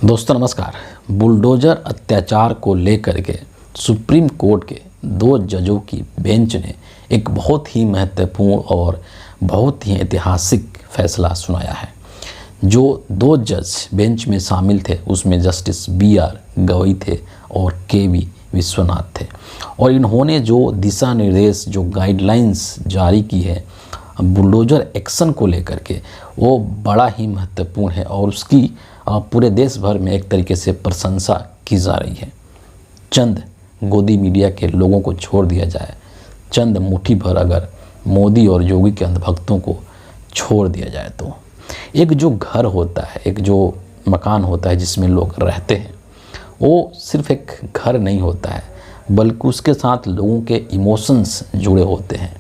दोस्तों नमस्कार। बुलडोजर अत्याचार को लेकर के सुप्रीम कोर्ट के 2 जजों की बेंच ने एक बहुत ही महत्वपूर्ण और बहुत ही ऐतिहासिक फैसला सुनाया है। जो 2 जज बेंच में शामिल थे उसमें जस्टिस BR गवई थे और KV विश्वनाथ थे, और इन्होंने जो दिशा निर्देश जो गाइडलाइंस जारी की है बुलडोजर एक्शन को लेकर के, वो बड़ा ही महत्वपूर्ण है और उसकी पूरे देश भर में एक तरीके से प्रशंसा की जा रही है। चंद गोदी मीडिया के लोगों को छोड़ दिया जाए, चंद मुट्ठी भर अगर मोदी और योगी के अंधभक्तों को छोड़ दिया जाए तो एक जो घर होता है, एक जो मकान होता है जिसमें लोग रहते हैं, वो सिर्फ एक घर नहीं होता है बल्कि उसके साथ लोगों के इमोशंस जुड़े होते हैं।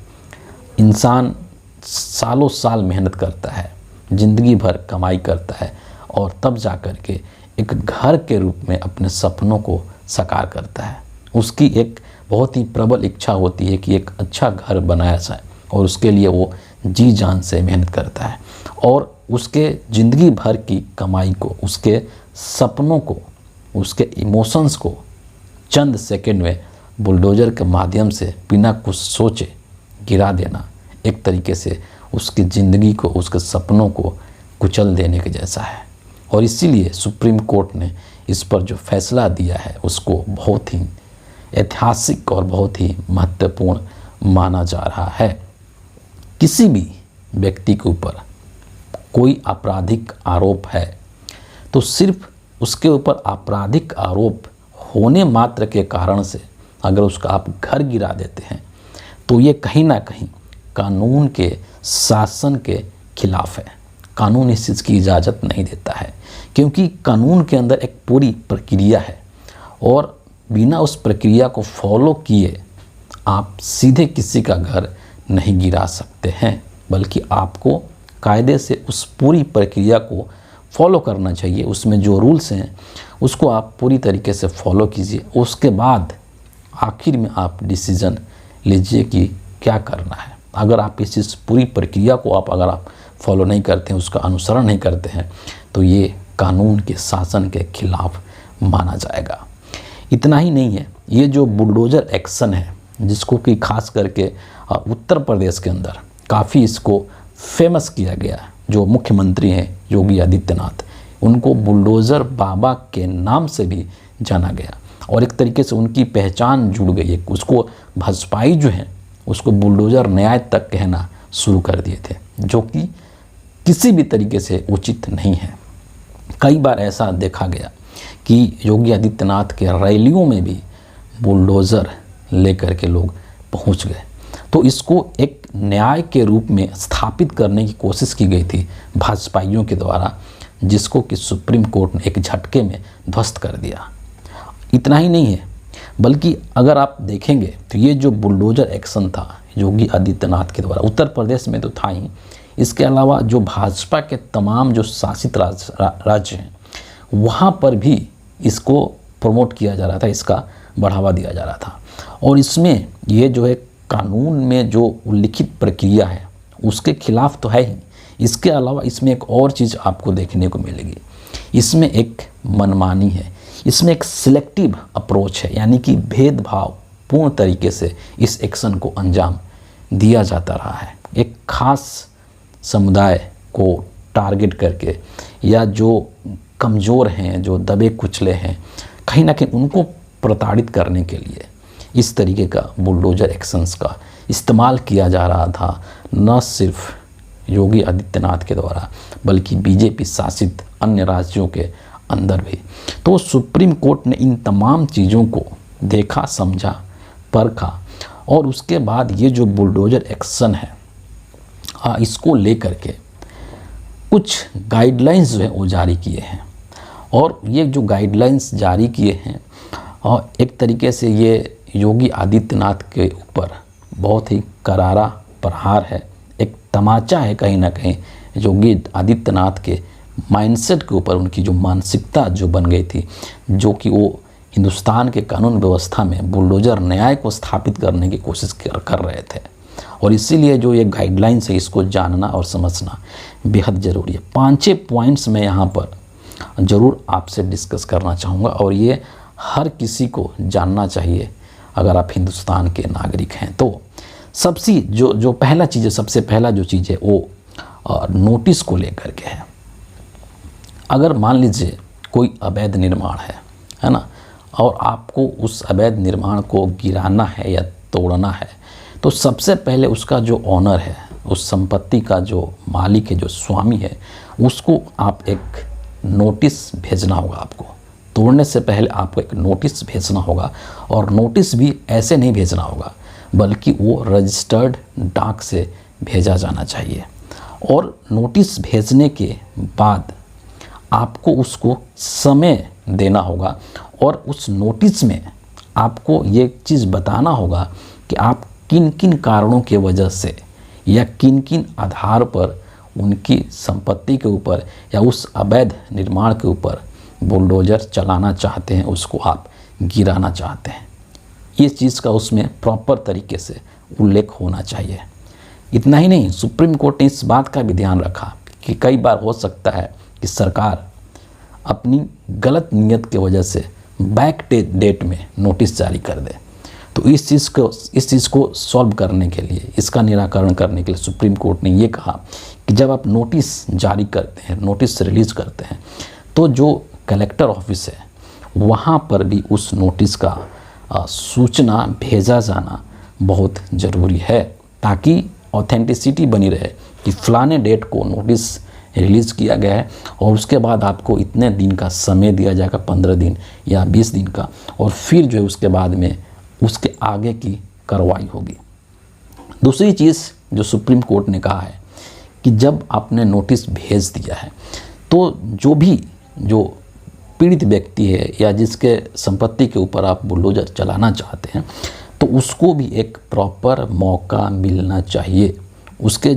इंसान सालों साल मेहनत करता है, ज़िंदगी भर कमाई करता है और तब जा कर के एक घर के रूप में अपने सपनों को साकार करता है। उसकी एक बहुत ही प्रबल इच्छा होती है कि एक अच्छा घर बनाया जाए और उसके लिए वो जी जान से मेहनत करता है और उसके ज़िंदगी भर की कमाई को, उसके सपनों को, उसके इमोशंस को चंद सेकंड में बुलडोजर के माध्यम से बिना कुछ सोचे गिरा देना एक तरीके से उसकी ज़िंदगी को, उसके सपनों को कुचल देने के जैसा है। और इसीलिए सुप्रीम कोर्ट ने इस पर जो फैसला दिया है उसको बहुत ही ऐतिहासिक और बहुत ही महत्वपूर्ण माना जा रहा है। किसी भी व्यक्ति के ऊपर कोई आपराधिक आरोप है तो सिर्फ उसके ऊपर आपराधिक आरोप होने मात्र के कारण से अगर उसका आप घर गिरा देते हैं तो ये कहीं ना कहीं कानून के शासन के खिलाफ है। कानून इस चीज़ की इजाज़त नहीं देता है, क्योंकि कानून के अंदर एक पूरी प्रक्रिया है और बिना उस प्रक्रिया को फॉलो किए आप सीधे किसी का घर नहीं गिरा सकते हैं, बल्कि आपको कायदे से उस पूरी प्रक्रिया को फॉलो करना चाहिए। उसमें जो रूल्स हैं उसको आप पूरी तरीके से फॉलो कीजिए, उसके बाद आखिर में आप डिसीज़न लीजिए कि क्या करना है। अगर आप इस पूरी प्रक्रिया को अगर आप फॉलो नहीं करते हैं, उसका अनुसरण नहीं करते हैं, तो ये कानून के शासन के खिलाफ माना जाएगा। इतना ही नहीं है, ये जो बुलडोजर एक्शन है जिसको कि खास करके उत्तर प्रदेश के अंदर काफ़ी इसको फेमस किया गया, जो मुख्यमंत्री हैं योगी आदित्यनाथ, उनको बुलडोज़र बाबा के नाम से भी जाना गया और एक तरीके से उनकी पहचान जुड़ गई है। उसको भाजपाई जो हैं उसको बुलडोज़र न्याय तक कहना शुरू कर दिए थे, जो कि किसी भी तरीके से उचित नहीं है। कई बार ऐसा देखा गया कि योगी आदित्यनाथ के रैलियों में भी बुलडोज़र लेकर के लोग पहुंच गए, तो इसको एक न्याय के रूप में स्थापित करने की कोशिश की गई थी भाजपाइयों के द्वारा, जिसको कि सुप्रीम कोर्ट ने एक झटके में ध्वस्त कर दिया। इतना ही नहीं है, बल्कि अगर आप देखेंगे तो ये जो बुलडोजर एक्शन था योगी आदित्यनाथ के द्वारा, उत्तर प्रदेश में तो था ही, इसके अलावा जो भाजपा के तमाम जो शासित राज्य हैं वहाँ पर भी इसको प्रमोट किया जा रहा था, इसका बढ़ावा दिया जा रहा था। और इसमें ये जो है कानून में जो उल्लिखित प्रक्रिया है उसके खिलाफ तो है ही, इसके अलावा इसमें एक और चीज़ आपको देखने को मिलेगी। इसमें एक मनमानी है, इसमें एक सिलेक्टिव अप्रोच है, यानी कि भेदभाव पूर्ण तरीके से इस एक्शन को अंजाम दिया जाता रहा है। एक खास समुदाय को टारगेट करके या जो कमज़ोर हैं, जो दबे कुचले हैं, कहीं ना कहीं उनको प्रताड़ित करने के लिए इस तरीके का बुलडोजर एक्शंस का इस्तेमाल किया जा रहा था, न सिर्फ योगी आदित्यनाथ के द्वारा बल्कि BJP शासित अन्य राज्यों के अंदर भी। तो सुप्रीम कोर्ट ने इन तमाम चीज़ों को देखा, समझा, परखा और उसके बाद ये जो बुलडोजर एक्शन है इसको लेकर के कुछ गाइडलाइंस जो है वो जारी किए हैं। और ये जो गाइडलाइंस जारी किए हैं और एक तरीके से ये योगी आदित्यनाथ के ऊपर बहुत ही करारा प्रहार है, एक तमाचा है कहीं ना कहीं योगी आदित्यनाथ के माइंडसेट के ऊपर, उनकी जो मानसिकता जो बन गई थी, जो कि वो हिंदुस्तान के कानून व्यवस्था में बुलडोजर न्याय को स्थापित करने की कोशिश कर रहे थे। और इसीलिए जो ये गाइडलाइंस है इसको जानना और समझना बेहद ज़रूरी है। 5 पॉइंट्स में यहाँ पर ज़रूर आपसे डिस्कस करना चाहूँगा, और ये हर किसी को जानना चाहिए अगर आप हिंदुस्तान के नागरिक हैं। तो सबसे जो पहला चीज़ है, सबसे पहला जो चीज़ है वो नोटिस को लेकर के है। अगर मान लीजिए कोई अवैध निर्माण है ना, और आपको उस अवैध निर्माण को गिराना है या तोड़ना है, तो सबसे पहले उसका जो ऑनर है, उस संपत्ति का जो मालिक है, जो स्वामी है, उसको आप एक नोटिस भेजना होगा। आपको तोड़ने से पहले आपको एक नोटिस भेजना होगा, और नोटिस भी ऐसे नहीं भेजना होगा, बल्कि वो रजिस्टर्ड डाक से भेजा जाना चाहिए। और नोटिस भेजने के बाद आपको उसको समय देना होगा, और उस नोटिस में आपको ये चीज़ बताना होगा कि आप किन किन कारणों के वजह से या किन किन आधार पर उनकी संपत्ति के ऊपर या उस अवैध निर्माण के ऊपर बुलडोज़र चलाना चाहते हैं, उसको आप गिराना चाहते हैं। ये चीज़ का उसमें प्रॉपर तरीके से उल्लेख होना चाहिए। इतना ही नहीं, सुप्रीम कोर्ट ने इस बात का भी ध्यान रखा कि कई बार हो सकता है कि सरकार अपनी गलत नीयत की वजह से बैक डेट में नोटिस जारी कर दे। तो इस चीज़ को सॉल्व करने के लिए, इसका निराकरण करने के लिए सुप्रीम कोर्ट ने ये कहा कि जब आप नोटिस जारी करते हैं, नोटिस रिलीज़ करते हैं, तो जो कलेक्टर ऑफिस है वहाँ पर भी उस नोटिस का सूचना भेजा जाना बहुत ज़रूरी है, ताकि ऑथेंटिसिटी बनी रहे कि फ़लाने डेट को नोटिस रिलीज़ किया गया है, और उसके बाद आपको इतने दिन का समय दिया जाएगा, 15 दिन या 20 दिन का, और फिर जो है उसके बाद में उसके आगे की कार्रवाई होगी। दूसरी चीज़ जो सुप्रीम कोर्ट ने कहा है कि जब आपने नोटिस भेज दिया है, तो जो पीड़ित व्यक्ति है या जिसके संपत्ति के ऊपर आप बुलडोज़र चलाना चाहते हैं, तो उसको भी एक प्रॉपर मौका मिलना चाहिए। उसके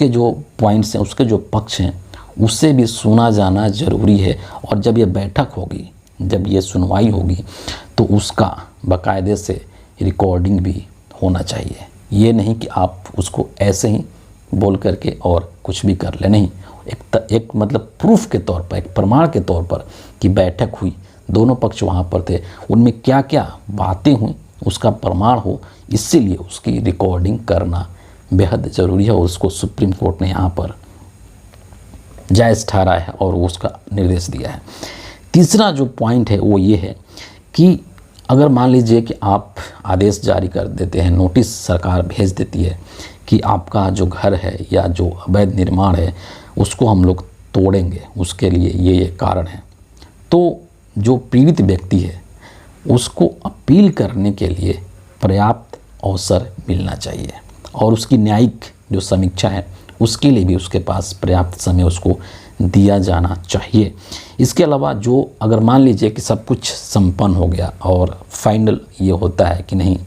जो पॉइंट्स हैं, उसके जो पक्ष हैं, उससे भी सुना जाना ज़रूरी है। और जब ये बैठक होगी, जब ये सुनवाई होगी, तो उसका बाकायदे से रिकॉर्डिंग भी होना चाहिए। ये नहीं कि आप उसको ऐसे ही बोल करके और कुछ भी कर ले, नहीं, एक मतलब प्रूफ के तौर पर, एक प्रमाण के तौर पर कि बैठक हुई, दोनों पक्ष वहाँ पर थे, उनमें क्या क्या बातें हुई, उसका प्रमाण हो, इसीलिए उसकी रिकॉर्डिंग करना बेहद ज़रूरी है। और उसको सुप्रीम कोर्ट ने यहाँ पर जायज़ ठहराया है और उसका निर्देश दिया है। तीसरा जो पॉइंट है वो ये है कि अगर मान लीजिए कि आप आदेश जारी कर देते हैं, नोटिस सरकार भेज देती है कि आपका जो घर है या जो अवैध निर्माण है उसको हम लोग तोड़ेंगे, उसके लिए ये कारण है, तो जो पीड़ित व्यक्ति है उसको अपील करने के लिए पर्याप्त अवसर मिलना चाहिए, और उसकी न्यायिक जो समीक्षा है उसके लिए भी उसके पास पर्याप्त समय उसको दिया जाना चाहिए। इसके अलावा जो अगर मान लीजिए कि सब कुछ संपन्न हो गया और फाइनल ये होता है कि नहीं,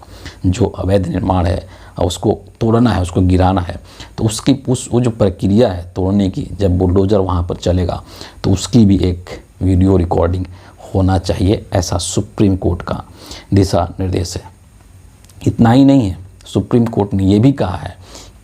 जो अवैध निर्माण है उसको तोड़ना है, उसको गिराना है, तो वो जो प्रक्रिया है तोड़ने की, जब बुलडोज़र वहाँ पर चलेगा तो उसकी भी एक वीडियो रिकॉर्डिंग होना चाहिए। ऐसा सुप्रीम कोर्ट का दिशा निर्देश है। इतना ही नहीं है, सुप्रीम कोर्ट ने ये भी कहा है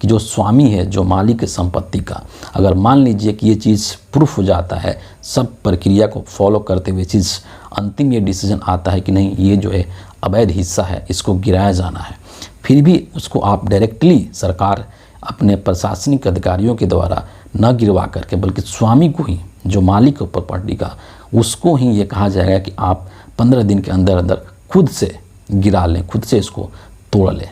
कि जो स्वामी है, जो मालिक है संपत्ति का, अगर मान लीजिए कि ये चीज़ प्रूफ हो जाता है, सब प्रक्रिया को फॉलो करते हुए चीज़ अंतिम ये डिसीजन आता है कि नहीं, ये जो है अवैध हिस्सा है, इसको गिराया जाना है, फिर भी उसको आप डायरेक्टली सरकार अपने प्रशासनिक अधिकारियों के द्वारा न गिरवा करके, बल्कि स्वामी को ही, जो मालिक है प्रॉपर्टी का, उसको ही ये कहा जाएगा कि आप 15 दिन के अंदर अंदर खुद से गिरा लें, खुद से इसको तोड़ लें।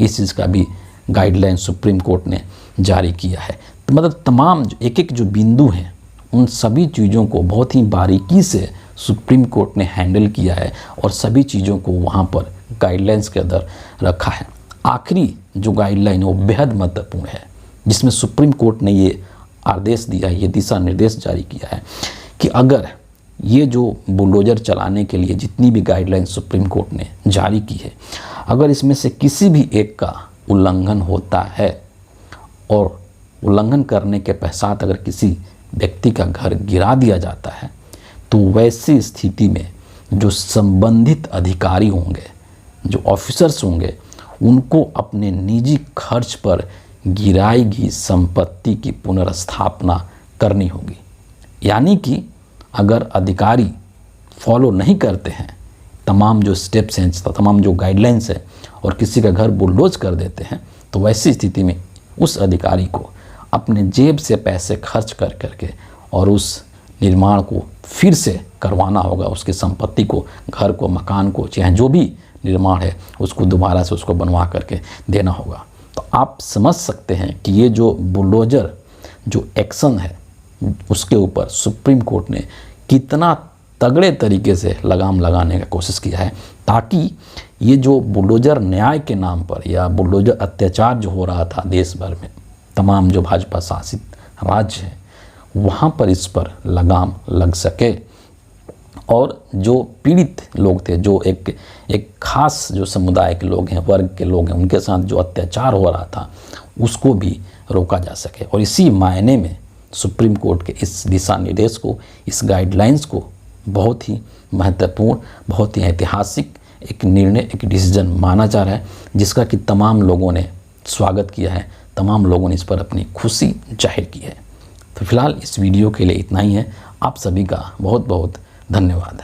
इस चीज़ का भी गाइडलाइन सुप्रीम कोर्ट ने जारी किया है। तो मतलब तमाम एक जो बिंदु हैं, उन सभी चीज़ों को बहुत ही बारीकी से सुप्रीम कोर्ट ने हैंडल किया है और सभी चीज़ों को वहाँ पर गाइडलाइंस के अंदर रखा है। आखिरी जो गाइडलाइन है वो बेहद महत्वपूर्ण है, जिसमें सुप्रीम कोर्ट ने ये आदेश दिया है, ये दिशा निर्देश जारी किया है कि अगर ये जो बुलडोज़र चलाने के लिए जितनी भी गाइडलाइन सुप्रीम कोर्ट ने जारी की है, अगर इसमें से किसी भी एक का उल्लंघन होता है और उल्लंघन करने के पश्चात अगर किसी व्यक्ति का घर गिरा दिया जाता है, तो वैसी स्थिति में जो संबंधित अधिकारी होंगे, जो ऑफिसर्स होंगे, उनको अपने निजी खर्च पर गिराई गई संपत्ति की पुनर्स्थापना करनी होगी। यानी कि अगर अधिकारी फॉलो नहीं करते हैं तमाम जो स्टेप्स हैं, तमाम जो गाइडलाइंस है, और किसी का घर बुलडोज कर देते हैं, तो वैसी स्थिति में उस अधिकारी को अपने जेब से पैसे खर्च कर करके और उस निर्माण को फिर से करवाना होगा। उसकी संपत्ति को, घर को, मकान को, चाहे जो भी निर्माण है उसको दोबारा से उसको बनवा करके देना होगा। तो आप समझ सकते हैं कि ये जो बुलडोजर जो एक्शन है उसके ऊपर सुप्रीम कोर्ट ने कितना तगड़े तरीके से लगाम लगाने का कोशिश किया है, ताकि ये जो बुलडोजर न्याय के नाम पर या बुलडोजर अत्याचार जो हो रहा था देश भर में, तमाम जो भाजपा शासित राज्य हैं वहाँ पर इस पर लगाम लग सके, और जो पीड़ित लोग थे, जो एक खास जो समुदाय के लोग हैं, वर्ग के लोग हैं, उनके साथ जो अत्याचार हो रहा था उसको भी रोका जा सके। और इसी मायने में सुप्रीम कोर्ट के इस दिशा निर्देश को, इस गाइडलाइंस को बहुत ही महत्वपूर्ण, बहुत ही ऐतिहासिक एक निर्णय, एक डिसीजन माना जा रहा है, जिसका कि तमाम लोगों ने स्वागत किया है, तमाम लोगों ने इस पर अपनी खुशी जाहिर की है। तो फिलहाल इस वीडियो के लिए इतना ही है। आप सभी का बहुत बहुत धन्यवाद।